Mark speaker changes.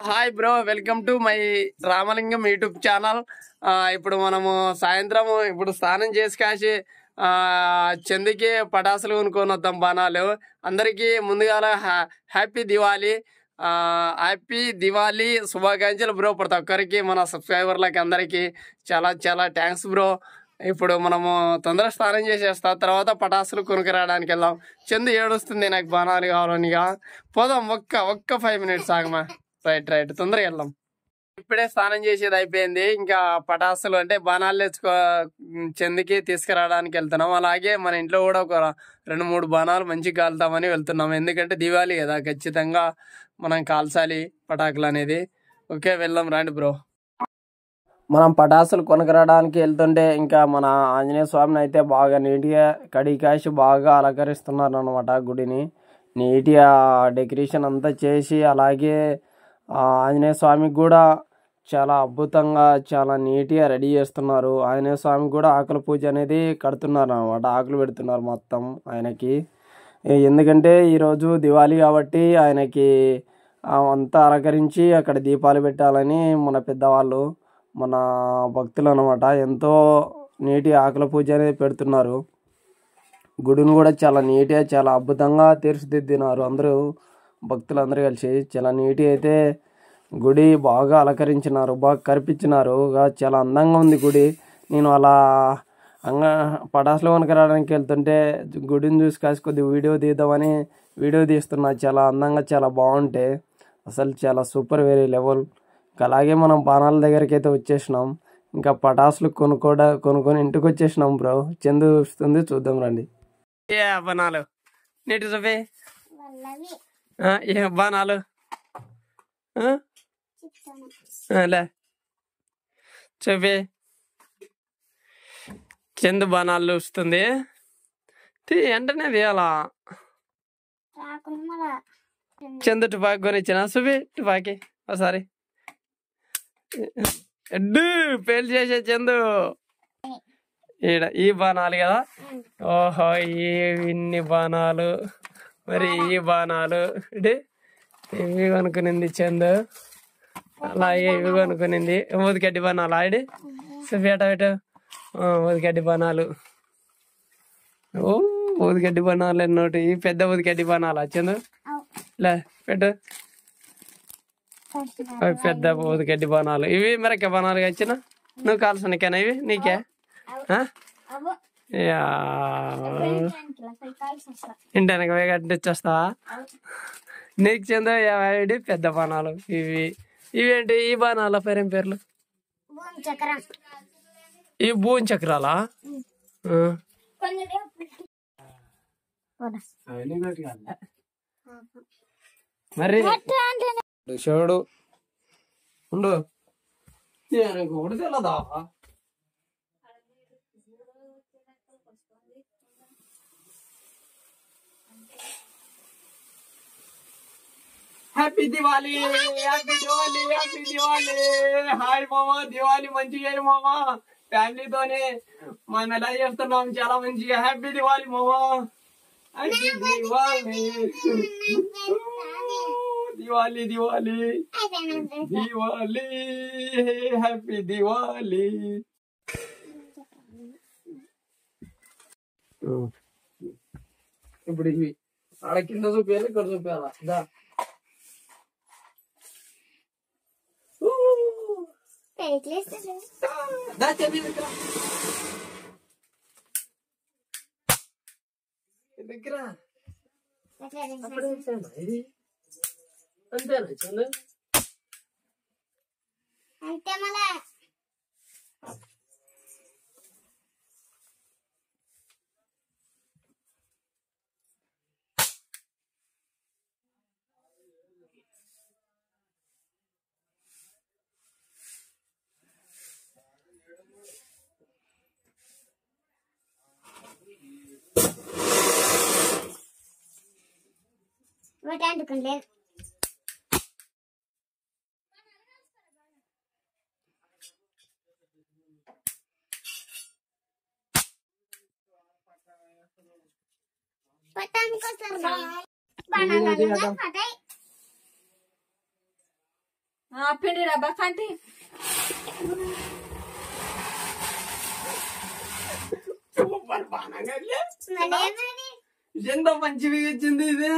Speaker 1: Hi bro, welcome to my Ramalingam YouTube channel. ఇప్పుడు మనము సాయంత్రం ఇప్పుడు స్నానం చేసి కాసి చందుకి పటాసులు కొనుక్కొని వద్దాం బాణాలు. అందరికీ ముందుగాల హ్యాపీ దివాళీ. హ్యాపీ దివాళీ శుభాకాంక్షలు బ్రో. ప్రతి ఒక్కరికి మన సబ్స్క్రైబర్లకి అందరికీ చాలా చాలా థ్యాంక్స్ బ్రో. ఇప్పుడు మనము తొందరగా స్నానం చేసేస్తా, తర్వాత పటాసులు కొనుక్కరావడానికి వెళ్దాం. చందు ఏడుస్తుంది నాకు బాణాలు కావాలనిగా. పోదాం, ఒక్క 5 minutes ఆగమా. రైట్ తొందరగా వెళ్దాం. ఇప్పుడే స్నానం చేసేది అయిపోయింది. ఇంకా పటాసులు అంటే బాణాలు చందుకి తీసుకురావడానికి వెళ్తున్నాం. అలాగే మన ఇంట్లో కూడా ఒక 2-3 బాణాలు మంచిగా కాలుతామని వెళ్తున్నాం. ఎందుకంటే దివాళీ కదా, ఖచ్చితంగా మనం కాల్చాలి పటాకులు అనేది. ఓకే, వెళ్దాం రండి బ్రో. మనం పటాసులు కొనుక్కరావడానికి వెళ్తుంటే ఇంకా మన ఆంజనేయ స్వామిని అయితే బాగా నీట్గా కడిగి బాగా అలంకరిస్తున్నారు అనమాట. గుడిని నీట్గా డెకరేషన్ అంతా చేసి, అలాగే ఆంజనేయ స్వామికి కూడా చాలా అద్భుతంగా చాలా నీట్గా రెడీ చేస్తున్నారు. ఆంజనేయ స్వామికి కూడా ఆకుల పూజ అనేది కడుతున్నారు అనమాట. ఆకులు పెడుతున్నారు మొత్తం ఆయనకి. ఎందుకంటే ఈరోజు దివాళీ కాబట్టి ఆయనకి అంతా అలంకరించి అక్కడ దీపాలు పెట్టాలని మన పెద్దవాళ్ళు, మన భక్తులు అనమాట ఎంతో నీటి ఆకుల పూజ అనేది పెడుతున్నారు. గుడిని కూడా చాలా నీట్గా చాలా అద్భుతంగా తీర్చిదిద్దినారు. అందరూ భక్తులందరూ కలిసి చాలా నీట్గా అయితే గుడి బాగా అలంకరించినారు, బాగా కనిపించినారు. చాలా అందంగా ఉంది గుడి. నేను అలా పటాసులు కొనుక్కరావడానికి వెళ్తుంటే గుడిని చూసి కాసి కొద్దిగా వీడియో తీద్దామని వీడియో తీస్తున్నా. చాలా అందంగా చాలా బాగుంటే అసలు చాలా సూపర్, వెరీ లెవెల్. అలాగే మనం బాణాల దగ్గరికి అయితే వచ్చేసినాం. ఇంకా పటాసులు కొనుక్కొని ఇంటికి వచ్చేసినాం బ్రో. చందు వస్తుంది, చూద్దాం రండి. ఏ బాణాలు నీటి చూపి, ఏ బాణాలు లే చూపి. చందు బాణాలు వస్తుంది, వెంటనే తీయాలా. చందు తుపాకి కొనిచ్చిన చూపి, తుపాకి ఒకసారి ఎడ్డు పేలు చేసే చందు. ఈ బాణాలు కదా. ఓహో, ఇన్ని బాణాలు. మరి ఈ బాణాలు ఇవి కొనుక్కునింది చందు. అలాగే ఇవి కొనుక్కునింది. ఊదిగడ్డి బాణాలు ఆడి సుఫేట ఊదిగడ్డి బాణాలు. ఓ ఊదిగడ్డి బాణాలు ఎన్నోటి. ఈ పెద్ద ఊదిగడ్డి బాణాలు చందు లే పెట్టు. పెద్ద ఊదిగడ్డి బాణాలు ఇవి. మిరక బాణాలు వచ్చిన నువ్వు కాల్సనికేనా ఇవి నీకే? ఇంటానికి పోయి కట్టించేస్తావా? నీకు చెంద పెద్ద బాణాలు ఇవి. ఇవేంటి ఈ బాణాల పేరేం పేర్లు? ఈ భూమి చక్రాలా? మరి చూడు ఉండు, ఒకటి తెలదా? Happy Diwali, happy Diwali, happy Diwali. Hi మామా, దివాళీ మంచిగా మామా. ఫ్యామిలీతోనే మనం ఎలా చేస్తున్నాం, చాలా మంచిగా. హ్యాపీ దివాళీ మామా, హ్యాపీ దివాళీ. దివాళీ దివాళీ దివాళీ, హ్యాపీ దివాళీ. ఇప్పుడు ఇవి ఆడ కింద చూపించాలి, ఇక్కడ చూపించాలా? దగ్గర ఇది అంతేనా చందు? అంతే మళ్ళా లేదు. పట్టానికి
Speaker 2: పిండి డబ్బా కంటి
Speaker 1: సూపర్ బాగా ఎంత మంచివి వచ్చింది ఇది.